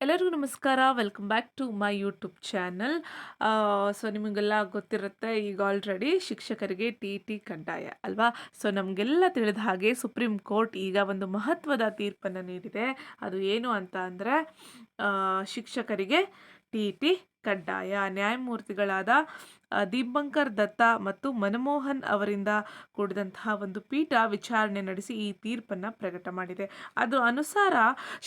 ಎಲ್ಲರಿಗೂ ನಮಸ್ಕಾರ. Welcome back to my YouTube channel. So ನಿಮಗೆಲ್ಲ ಗೊತ್ತಿರುತ್ತೆ ಈಗ ಆಲ್ರೆಡಿ ಶಿಕ್ಷಕರಿಗೆ ಟಿ ಟಿ ಕಡ್ಡಾಯ ಅಲ್ವಾ. ಸೊ ನಮಗೆಲ್ಲ ತಿಳಿದ ಹಾಗೆ ಸುಪ್ರೀಂ ಕೋರ್ಟ್ ಈಗ ಒಂದು ಮಹತ್ವದ ತೀರ್ಪನ್ನು ನೀಡಿದೆ. ಅದು ಏನು ಅಂತ ಅಂದರೆ ಶಿಕ್ಷಕರಿಗೆ ಟಿ ಟಿ ಕಡ್ಡಾಯ. ನ್ಯಾಯಮೂರ್ತಿಗಳಾದ ದೀಪಂಕರ್ ದತ್ತಾ ಮತ್ತು ಮನಮೋಹನ್ ಅವರಿಂದ ಕೂಡಿದಂತಹ ಒಂದು ಪೀಠ ವಿಚಾರಣೆ ನಡೆಸಿ ಈ ತೀರ್ಪನ್ನು ಪ್ರಕಟ ಮಾಡಿದೆ. ಅದು ಅನುಸಾರ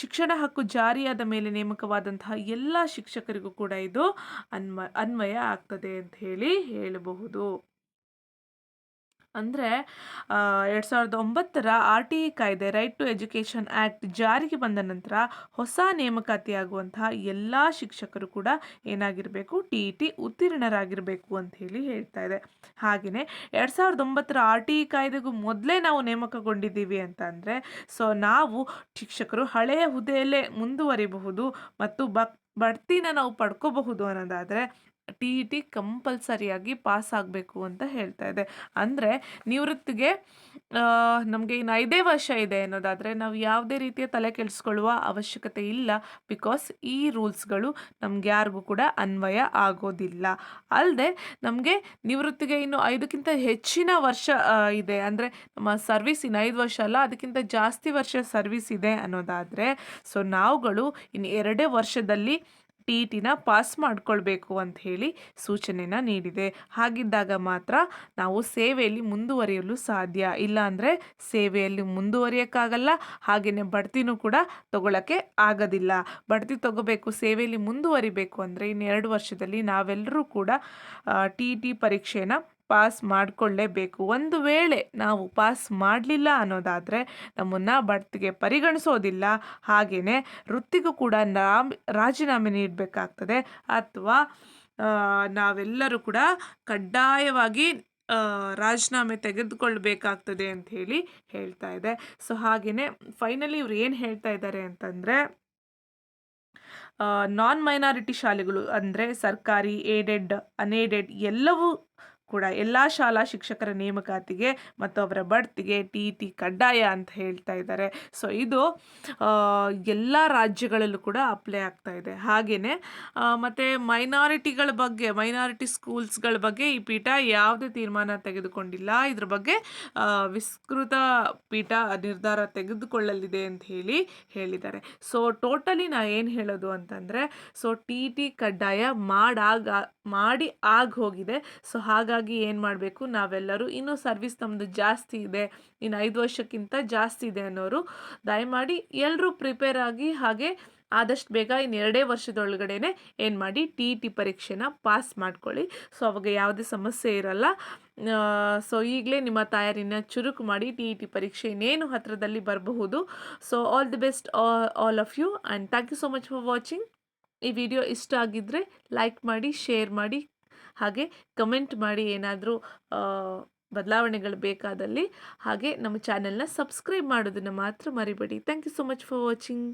ಶಿಕ್ಷಣ ಹಕ್ಕು ಜಾರಿಯಾದ ಮೇಲೆ ನೇಮಕವಾದಂತಹ ಎಲ್ಲ ಶಿಕ್ಷಕರಿಗೂ ಕೂಡ ಇದು ಅನ್ವಯ ಆಗ್ತದೆ ಅಂತ ಹೇಳಬಹುದು. ಅಂದರೆ 2009ರ RTE ಕಾಯ್ದೆ, ರೈಟ್ ಟು ಎಜುಕೇಷನ್ ಆ್ಯಕ್ಟ್ ಜಾರಿಗೆ ಬಂದ ನಂತರ ಹೊಸ ನೇಮಕಾತಿಯಾಗುವಂತಹ ಎಲ್ಲ ಶಿಕ್ಷಕರು ಕೂಡ ಏನಾಗಿರಬೇಕು, TET ಉತ್ತೀರ್ಣರಾಗಿರಬೇಕು ಅಂತ ಹೇಳ್ತಾ ಇದೆ. ಹಾಗೆಯೇ 2009ರ RTE ಕಾಯ್ದೆಗೂ ಮೊದಲೇ ನಾವು ನೇಮಕಗೊಂಡಿದ್ದೀವಿ ಅಂತ ಅಂದರೆ ಸೊ ನಾವು ಶಿಕ್ಷಕರು ಹಳೆಯ ಹುದ್ದೆಯಲ್ಲೇ ಮುಂದುವರಿಬಹುದು ಮತ್ತು ಬಡ್ತಿನ ನಾವು ಪಡ್ಕೋಬಹುದು ಅನ್ನೋದಾದರೆ TET ಕಂಪಲ್ಸರಿಯಾಗಿ ಪಾಸ್ ಆಗಬೇಕು ಅಂತ ಹೇಳ್ತಾ ಇದೆ. ಅಂದರೆ ನಿವೃತ್ತಿಗೆ ನಮಗೆ ಇನ್ನು 5 ವರ್ಷ ಇದೆ ಅನ್ನೋದಾದರೆ ನಾವು ಯಾವುದೇ ರೀತಿಯ ತಲೆ ಕೆಡಿಸ್ಕೊಳ್ಳುವ ಅವಶ್ಯಕತೆ ಇಲ್ಲ. ಬಿಕಾಸ್ ಈ ರೂಲ್ಸ್ಗಳು ನಮ್ಗೆ ಯಾರಿಗೂ ಕೂಡ ಅನ್ವಯ ಆಗೋದಿಲ್ಲ. ಅಲ್ಲದೆ ನಮಗೆ ನಿವೃತ್ತಿಗೆ ಇನ್ನು 5ಕ್ಕಿಂತ ಹೆಚ್ಚಿನ ವರ್ಷ ಇದೆ, ಅಂದರೆ ನಮ್ಮ ಸರ್ವಿಸ್ ಇನ್ನು 5 ವರ್ಷ ಅಲ್ಲ, ಅದಕ್ಕಿಂತ ಜಾಸ್ತಿ ವರ್ಷ ಸರ್ವಿಸ್ ಇದೆ ಅನ್ನೋದಾದರೆ ಸೊ ನಾವುಗಳು ಇನ್ನು 2 ವರ್ಷದಲ್ಲಿ TETನ ಪಾಸ್ ಮಾಡ್ಕೊಳ್ಬೇಕು ಅಂತ ಸೂಚನೆನ ನೀಡಿದೆ. ಹಾಗಿದ್ದಾಗ ಮಾತ್ರ ನಾವು ಸೇವೆಯಲ್ಲಿ ಮುಂದುವರಿಯಲು ಸಾಧ್ಯ. ಇಲ್ಲ ಅಂದರೆ ಸೇವೆಯಲ್ಲಿ ಮುಂದುವರಿಯೋಕ್ಕಾಗಲ್ಲ, ಹಾಗೆಯೇ ಬಡ್ತಿನೂ ಕೂಡ ತಗೊಳ್ಳೋಕ್ಕೆ ಆಗೋದಿಲ್ಲ. ಬಡ್ತಿ ತಗೋಬೇಕು, ಸೇವೆಯಲ್ಲಿ ಮುಂದುವರಿಬೇಕು ಅಂದರೆ ಇನ್ನು 2 ವರ್ಷದಲ್ಲಿ ನಾವೆಲ್ಲರೂ ಕೂಡ TET ಪರೀಕ್ಷೆನ ಪಾಸ್ ಮಾಡಿಕೊಳ್ಳೇಬೇಕು. ಒಂದು ವೇಳೆ ನಾವು ಪಾಸ್ ಮಾಡಲಿಲ್ಲ ಅನ್ನೋದಾದರೆ ನಮ್ಮನ್ನು ಬಡ್ತಿಗೆ ಪರಿಗಣಿಸೋದಿಲ್ಲ, ಹಾಗೆಯೇ ವೃತ್ತಿಗೂ ಕೂಡ ರಾಜೀನಾಮೆ ನೀಡಬೇಕಾಗ್ತದೆ, ಅಥವಾ ನಾವೆಲ್ಲರೂ ಕೂಡ ಕಡ್ಡಾಯವಾಗಿ ರಾಜೀನಾಮೆ ತೆಗೆದುಕೊಳ್ಬೇಕಾಗ್ತದೆ ಅಂತ ಹೇಳ್ತಾ ಇದೆ. ಸೊ ಹಾಗೆಯೇ ಫೈನಲಿ ಇವ್ರು ಏನು ಹೇಳ್ತಾ ಇದ್ದಾರೆ ಅಂತಂದರೆ ನಾನ್ ಮೈನಾರಿಟಿ ಶಾಲೆಗಳು ಅಂದರೆ ಸರ್ಕಾರಿ, ಏಡೆಡ್, ಅನ್ಏಡೆಡ್ ಎಲ್ಲವೂ ಕೂಡ ಎಲ್ಲ ಶಾಲಾ ಶಿಕ್ಷಕರ ನೇಮಕಾತಿಗೆ ಮತ್ತು ಅವರ ಬಡ್ತಿಗೆ TET ಕಡ್ಡಾಯ ಅಂತ ಹೇಳ್ತಾ ಇದ್ದಾರೆ. ಸೊ ಇದು ಎಲ್ಲ ರಾಜ್ಯಗಳಲ್ಲೂ ಕೂಡ ಅಪ್ಲೈ ಆಗ್ತಾ ಇದೆ. ಹಾಗೆಯೇ ಮತ್ತು ಮೈನಾರಿಟಿಗಳ ಬಗ್ಗೆ, ಮೈನಾರಿಟಿ ಸ್ಕೂಲ್ಸ್ಗಳ ಬಗ್ಗೆ ಈ ಪೀಠ ಯಾವುದೇ ತೀರ್ಮಾನ ತೆಗೆದುಕೊಂಡಿಲ್ಲ. ಇದ್ರ ಬಗ್ಗೆ ವಿಸ್ತೃತ ಪೀಠ ನಿರ್ಧಾರ ತೆಗೆದುಕೊಳ್ಳಲಿದೆ ಅಂತ ಹೇಳಿದ್ದಾರೆ. ಸೊ ಟೋಟಲಿ ನಾ ಏನು ಹೇಳೋದು ಅಂತಂದರೆ ಸೊ TET ಕಡ್ಡಾಯ ಮಾಡಿ ಹೋಗಿದೆ. ಸೊ ಹಾಗಾಗಿ ಏನು ಮಾಡಬೇಕು, ನಾವೆಲ್ಲರೂ ಇನ್ನೂ ಸರ್ವಿಸ್ ನಮ್ಮದು ಜಾಸ್ತಿ ಇದೆ, ಇನ್ನು 5 ವರ್ಷಕ್ಕಿಂತ ಜಾಸ್ತಿ ಇದೆ ಅನ್ನೋರು ದಯಮಾಡಿ ಎಲ್ಲರೂ ಪ್ರಿಪೇರ್ ಆಗಿ, ಹಾಗೆ ಆದಷ್ಟು ಬೇಗ ಇನ್ನು 2 ವರ್ಷದೊಳಗಡೆನೆ ಏನು ಮಾಡಿ TET ಪರೀಕ್ಷೆನ ಪಾಸ್ ಮಾಡ್ಕೊಳ್ಳಿ. ಸೊ ಅವಾಗ ಯಾವುದೇ ಸಮಸ್ಯೆ ಇರಲ್ಲ. ಸೊ ಈಗಲೇ ನಿಮ್ಮ ತಯಾರಿನ ಚುರುಕು ಮಾಡಿ, TET ಪರೀಕ್ಷೆ ಇನ್ನೇನು ಹತ್ತಿರದಲ್ಲಿ ಬರಬಹುದು. So all the best all of you, and thank you so much for watching. ಈ ವಿಡಿಯೋ ಇಷ್ಟ ಆಗಿದ್ದರೆ ಲೈಕ್ ಮಾಡಿ, ಶೇರ್ ಮಾಡಿ, ಹಾಗೆ ಕಮೆಂಟ್ ಮಾಡಿ ಏನಾದರೂ ಬದಲಾವಣೆಗಳು ಬೇಕಾದಲ್ಲಿ. ಹಾಗೆ ನಮ್ಮ ಚಾನೆಲ್ನ ಸಬ್ಸ್ಕ್ರೈಬ್ ಮಾಡೋದನ್ನು ಮಾತ್ರ ಮರಿಬೇಡಿ. Thank you so much for watching.